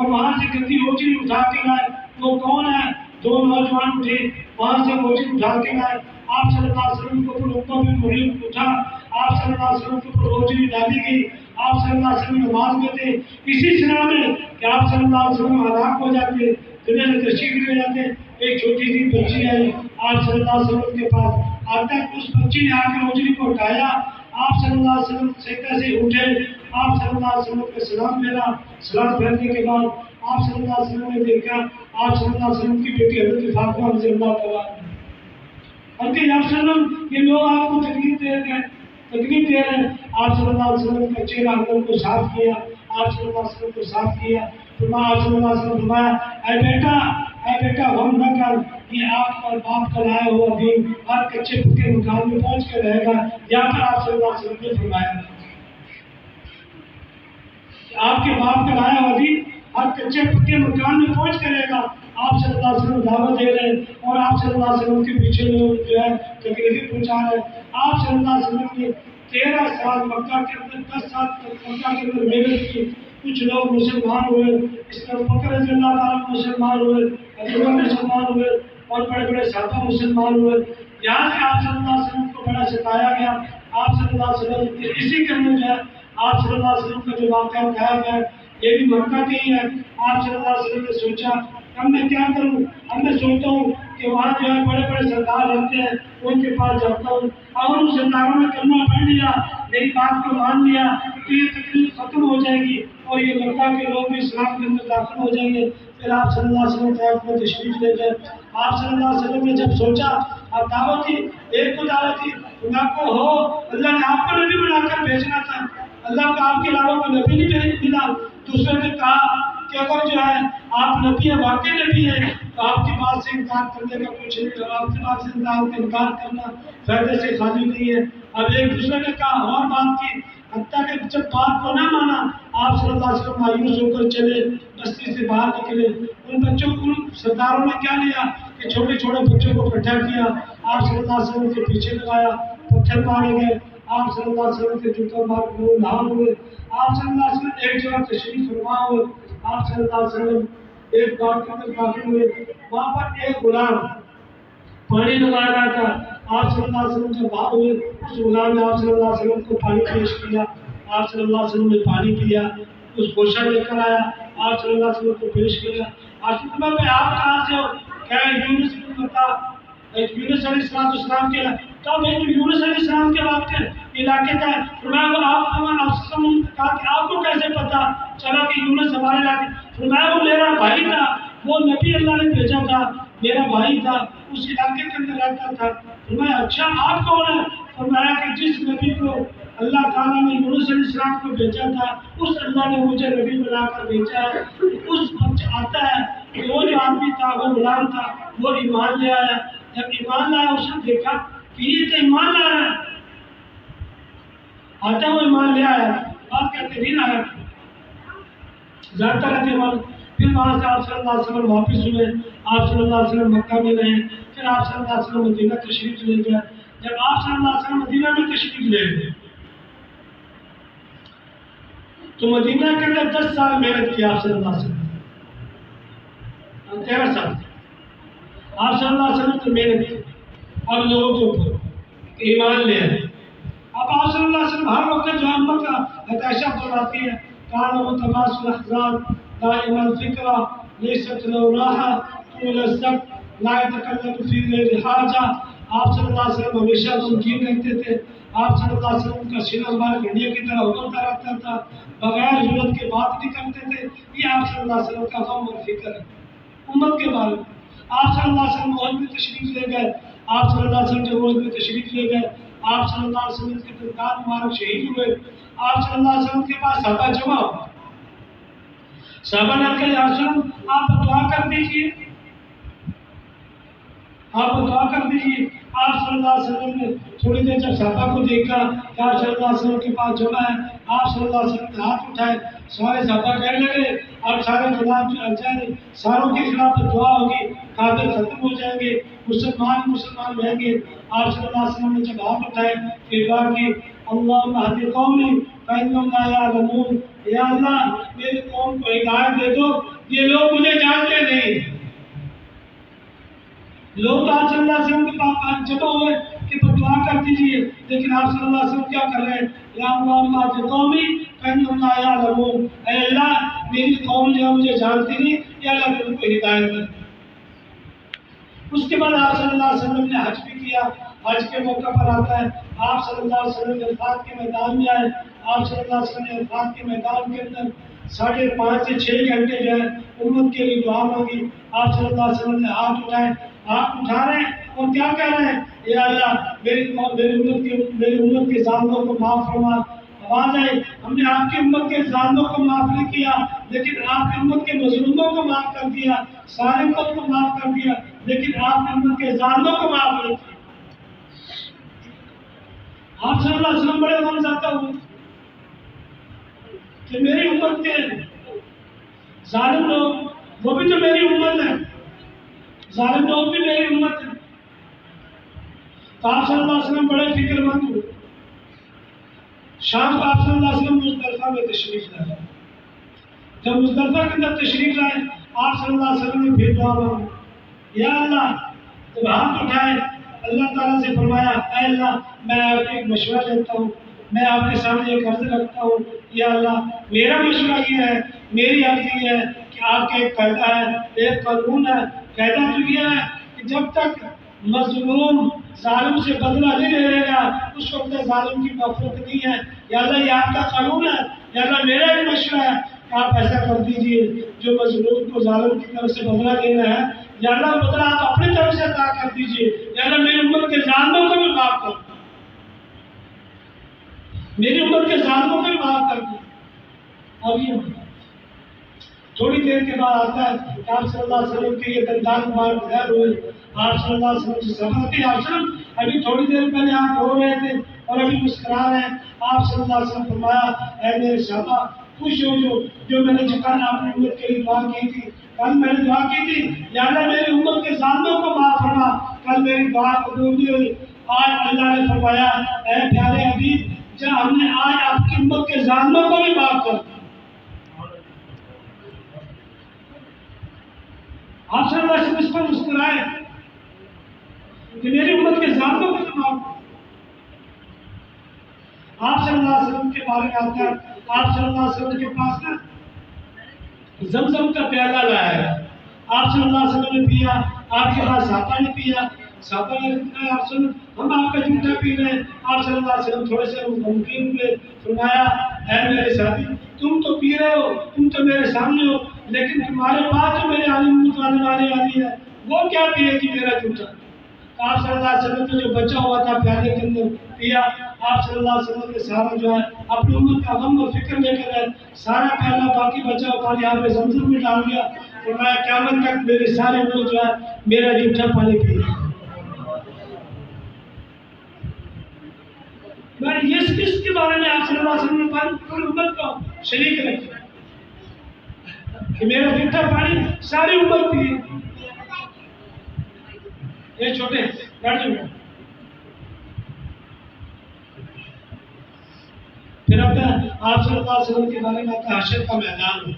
اور وہاں سے گندی روٹی اٹھا کے لائے. وہ کون ہے؟ دو نوجوان اٹھے وہاں سے روٹی اٹھا کے لائے. آپ صلی اللہ علیہ وسلم کو لوگوں میں محیط اٹھا. آپ صلی اللہ علیہ وسلم کو روٹی ڈالی گئی. آپ صلی اللہ علیہ وسلم نماز میں تھے. اسی سنا میں کہ آپ صلی اللہ علیہ وسلم ہلاک ہو جاتے, دنیا سے تشریف لے جاتے. ایک چھوٹی سی بچی آئی آپ صلی اللہ علیہ وسلم کے پاس. آج تک اس بچی نے آ کے روٹی کو اٹھایا. آپ صلی اللہ علیہ وسلم سیکہ سے اٹھے. آپ صلی اللہ علیہ وسلم کو سلام پھیرا. سلام پھیرنے کے بعد آپ صلی اللہ علیہ وسلم نے دیکھا آپ صلی اللہ علیہ وسلم کی بیٹی حضرت فاطمہ رضی اللہ تعالیٰ عنہا. یا وسلم یہ لوگ آپ کو تکلیف دے رہے ہیں. آپ صلی اللہ علیہ وسلم کا چہرہ اندر کو صاف کیا. آپ صلی اللہ علیہ وسلم کو صاف کیا. آپ صلی اللہ علیہ وسلم فرمایا اے بیٹا غم نہ کر, یہ آپ اور باپ کا لایا ہوا دین ہر کچے پکے مکان میں پہنچ کے رہے گا. یہاں پر آپ صلی اللہ علیہ وسلم نے فرمایا آپ کے باپ کا لایا ہوا دین ہر کچے پکے مکان میں پہنچ کے رہے گا. آپ صلی اللہ علیہ وسلم دعوت دے رہے ہیں اور آپ صلی اللہ علیہ وسلم کے پیچھے لوگ جو ہے تکلیف پہنچا رہے ہیں. آپ صلی اللہ علیہ وسلم نے 13 سال مکہ کے اندر 10 سال مکہ کے اندر محنت کی. کچھ لوگ مسلمان ہوئے, اس طرح بکر رضی اللہ تعالیٰ مسلمان ہوئے, عمر مسلمان ہوئے اور بڑے بڑے صحابہ مسلمان ہوئے. یہاں سے آپ صلی اللہ علیہ وسلم کو بڑا ستایا گیا. آپ صلی اللہ علیہ وسلم اسی کے اندر جو ہے آپ صلی اللہ علیہ وسلم کا جو واقعہ کہا گیا یہ بھی مکہ کا ہی ہے. آپ صلی اللہ علیہ وسلم نے سوچا اب میں کیا کروں. اب میں سوچتا ہوں کہ وہاں جو ہے بڑے بڑے سردار رہتے ہیں ان کے پاس جاتا ہوں اور ان سرداروں نے کلمہ پڑھ لیا, میری بات کو مان لیا تو یہ تکلیف ختم ہو جائے گی اور یہ مکہ کے لوگ بھی اسلام کے اندر داخل ہو جائیں گے. پھر آپ صلی اللہ علیہ وسلم میں تشریف لے گئے. آپ صلی اللہ علیہ وسلم نے جب سوچا اب دعوت تھی ایک کو دعوت تھی خدا کو ہو اللہ نے آپ کو نبی بنا کر بھیجنا تھا. اللہ کا آپ کے علاوہ کوئی نبی نہیں ملا. دوسرے نے کہا کہ اگر جو ہے آپ نبی ہے واقعی نبی ہے تو آپ کی بات سے انکار کرنے کا کچھ نہیں ہے. آپ کی بات سے انکار کرنا فائدے سے خالی نہیں ہے. اب ایک دوسرے نے کہا اور بات کی حتیٰ کہ جب بات کو نہ مانا آپ صلی اللہ علیہ وسلم مایوس ہو کر چلے بستی سے باہر نکلے. ان بچوں کو سرداروں نے کیا لیا کہ چھوٹے چھوٹے بچوں کو اکٹھا کیا. آپ صلی اللہ علیہ وسلم کے پیچھے لگایا, پتھر مارے گئے. آپ صلی اللہ علیہ وسلم کے جوتوں مار لوگ نہان ہوئے. آپ صلی اللہ علیہ وسلم ایک جگہ تشریف فرما ہوئے. آپ صلی اللہ علیہ وسلم ایک باغ کے اندر داخل ہوئے. وہاں پر ایک غلام پانی لگا رہا تھا. آپ صلی اللہ علیہ وسلم جب باہر ہوئے اس غلام نے آپ صلی اللہ علیہ وسلم کو پانی پیش کیا. آپ صلی اللہ علیہ وسلم نے پانی پیا, اس گوشہ لے کر آیا, آپ صلی اللہ علیہ وسلم کو پیش کیا. آپ صلی اللہ علیہ وسلم آپ کہاں سے ہو؟ کیا یونس بن متا یونس علیہ السلام کے تب یونس علیہ السلام کے واقع علاقے کا فرمایا آپ کو کیسے پتا چلا کہ یونس ہمارے علاقے؟ فرمایا وہ میرا بھائی تھا, وہ نبی اللہ نے بھیجا تھا, میرا بھائی تھا, اس علاقے کے اندر رہتا تھا. فرمایا اچھا آپ کون ہیں؟ فرمایا کہ جس نبی کو اللہ تعالیٰ نے یونس علیہ السلام کو بھیجا تھا اس اللہ نے مجھے نبی بنا کر بھیجا ہے. اس وقت آتا ہے کہ وہ جو آدمی تھا وہ غلام تھا, وہ ایمان لے آیا. جب ایمان لایا اس نے دیکھا کہ یہ تو ایمان لا رہا ہے, آتا وہ ایمان لے آیا, بات کرتے نہیں آیا زیادہ رہتے ایمان. پھر وہاں سے آپ صلی اللہ علیہ وسلم واپس ہوئے. آپ صلی اللہ علیہ وسلم مکہ میں رہے. پھر آپ صلی اللہ علیہ وسلم مدینہ تشریف لے گئے. جب آپ صلی اللہ علیہ وسلم مدینہ میں تشریف لے گئے تو مدینہ کے اندر 10 سال محنت کی آپ صلی اللہ علیہ وسلم. 13 سال آپ صلی اللہ علیہ وسلم نے محنت کی. اب لوگوں کے اوپر ایمان لے آئے. اب آپ صلی اللہ علیہ وسلم ہر وقت جو امت کا ہتاشہ فرماتی ہے کان و تماس الاحزان دائما الفکرہ لیست لو راحہ طول السق لا يتکلم فی غیر حاجہ. آپ صلی اللہ علیہ وسلم ہمیشہ غمگین رہتے تھے. آپ صلی اللہ علیہ وسلم کا سینہ ہمارے گھڑیے کی طرح ابلتا رہتا تھا, بغیر ضرورت کے بات نہیں کرتے تھے. یہ آپ صلی اللہ علیہ وسلم کا غم اور فکر ہے امت کے بارے میں. آپ صلی اللہ علیہ وسلم عہد میں تشریف لے گئے. آپ صلی اللہ علیہ وسلم جب عہد میں تشریف لے گئے آپ صلی اللہ علیہ وسلم کے دندان مبارک شہید ہوئے. آپ صلی اللہ علیہ وسلم کے پاس صحابہ جمع ہو. صحابہ نے کہا یا رسول اللہ آپ دعا کر دیجیے, آپ دعا کر دیجیے. آپ صلی اللہ علیہ وسلم نے تھوڑی دیر جب صحابہ کو دیکھا کہ آپ صلی اللہ علیہ وسلم کے پاس جمع ہے, آپ صلی اللہ علیہ وسلم نے ہاتھ اٹھائے. سارے صحابہ کہنے لگے اور سارے خلاف ساروں کے خلاف دعا ہوگی, کافر ختم ہو جائیں گے, مسلمان رہیں گے. آپ صلی اللہ علیہ وسلم نے جب ہاتھ اٹھائے پھر دعا کی اللہم اہد قومی فإنہم لا یعلمون. یا اللہ میری قوم کو ہدایت دے دو یہ لوگ مجھے جانتے نہیں. لوگ آپ صلی اللہ علیہ وسلم کے پاس جمع ہوئے کہ دعا کر دیجیے، لیکن آپ صلی اللہ علیہ وسلم کیا کر رہے ہیں؟ یا اللہ قومی فإنهم لا يعلمون، اے اللہ میری قوم جو مجھے جانتی نہیں، یا اللہ میرے کو ہدایت دے. اس کے بعد آپ صلی اللہ علیہ وسلم نے حج بھی کیا. حج کے موقع پر آتا ہے آپ صلی اللہ علیہ وسلم عرفات کے میدان میں آئے. آپ صلی اللہ علیہ وسلم نے عرفات کے میدان کے اندر 5.5 سے 6 گھنٹے جو ہے امت کے لیے دعا مانگی. آپ صلی اللہ علیہ وسلم نے ہاتھ اٹھائے، ہاتھ اٹھا رہے ہیں اور کیا کہہ رہے ہیں؟ یا اللہ میری امت کے ظالموں کو معاف فرما. آواز آئی ہم نے آپ کی امت کے ظالموں کو معاف نہیں کیا، لیکن آپ کی امت کے مظلوموں کو معاف کر دیا. ساری امت کو معاف کر دیا، لیکن آپ کی امت کے ظالموں کو معاف نہیں کیا. آپ صلی اللہ علیہ وسلم بڑے غمزدہ ہوئے کہ میری امت کے ظالم لوگ وہ بھی تو میری امت ہے، ظالم لوگ بھی میری امت ہے. تو آپ صلی اللہ علیہ وسلم بڑے فکر مند ہوئے. شام کو آپ صلی اللہ علیہ وسلم مزدلفہ میں تشریف لائے. جب مزدلفہ کے اندر تشریف لائے آپ صلی اللہ علیہ وسلم نے پھر دعا مانگی. یا اللہ جب ہاتھ اٹھائے اللہ تعالیٰ سے فرمایا اے اللہ میں آپ کو ایک مشورہ دیتا ہوں، میں آپ کے سامنے ایک عرض رکھتا ہوں. یا اللہ میرا مشورہ یہ ہے، میری عرض یہ ہے کہ آپ کا ایک قاعدہ ہے، ایک قانون ہے. قاعدہ تو یہ ہے کہ جب تک مظلوم ظالم سے بدلہ نہیں لے لے گا اس وقت ظالم کی مغفرت نہیں ہے. یا اللہ یہ آپ کا قانون ہے. یا اللہ میرا ایک مشورہ ہے کہ آپ ایسا کر دیجئے جو مظلوم کو ظالم کی طرف سے بدلہ دینا ہے یا اللہ بدلہ آپ اپنی طرف سے عطا کر دیجئے. یا اللہ میری امت کے ظالموں کو بھی معاف کر دیں، میری امت کے ظالموں کو بھی معاف کر دیں. اب یہ تھوڑی دیر کے بعد آتا ہے کہ آپ صلی اللہ علیہ وسلم کے یہ دندان مبارک غیر ہوئے. آپ صلی اللہ علیہ وسلم سے سمجھ کے آپ وسلم ابھی تھوڑی دیر پہلے آپ رو رہے تھے اور ابھی مسکرا رہے ہیں. آپ صلی اللہ علیہ وسلم فرمایا اے میرے صحابہ خوش ہو جو میں نے جکانا اپنی امت کے لیے دعا کی تھی. کل میں نے دعا کی تھی یا اللہ میری امت کے ظالموں کو معاف فرما. کل میری دعا قبول نہیں ہوئی. آج اللہ نے فرمایا اے پیارے حبیب جب ہم نے آج آپ کی امت کے ظالموں کو بھی معاف کر دیا. آپ صلی اللہ علیہ وسلم اس پر مسکرائے کہ میری امت کے ظالموں کو بھی معاف. آپ صلی اللہ علیہ وسلم کے بارے میں آتا ہے آپ صلی اللہ علیہ وسلم کے پاس نا زمزم کا پیالہ لایا ہے. آپ صلی اللہ علیہ وسلم نے پیا. آپ کے پاس صحابہ نے پیا. صحابہ نے کہا آپ صلی ہم آپ کا جھوٹا پی رہے ہیں. آپ صلی اللہ علیہ وسلم تھوڑے سے ممکن ہوئے. فرمایا اے میرے ساتھی تم تو پی رہے ہو، تم تو میرے سامنے ہو، لیکن تمہارے پاس جو میرے عالم آنے والی ہے وہ کیا پیے گی میرا جھوٹا. آپ صلی اللہ علیہ وسلم نے جو بچا ہوا تھا پیالے کے اندر پیا. آپ صلی اللہ علیہ وسلم کے صحابہ جو ہے اپنی امت کا غم اور فکر لے کر گئے. سارا پیالہ باقی بچا ہوا پانی آپ نے زمزم میں ڈال دیا. فرمایا قیامت تک میری ساری امت جو ہے میرا جھوٹا پانی پی. میں اس کے بارے میں آپ صلی اللہ علیہ وسلم نے پوری امت کو شریک رکھا کہ میرا جھوٹا پانی ساری امت پی. یہ چھوٹے بیٹھ جاؤ. پھر آتا ہے آپ صلی اللہ علیہ وسلم کے بارے میں آتا ہے حشر کا میدان.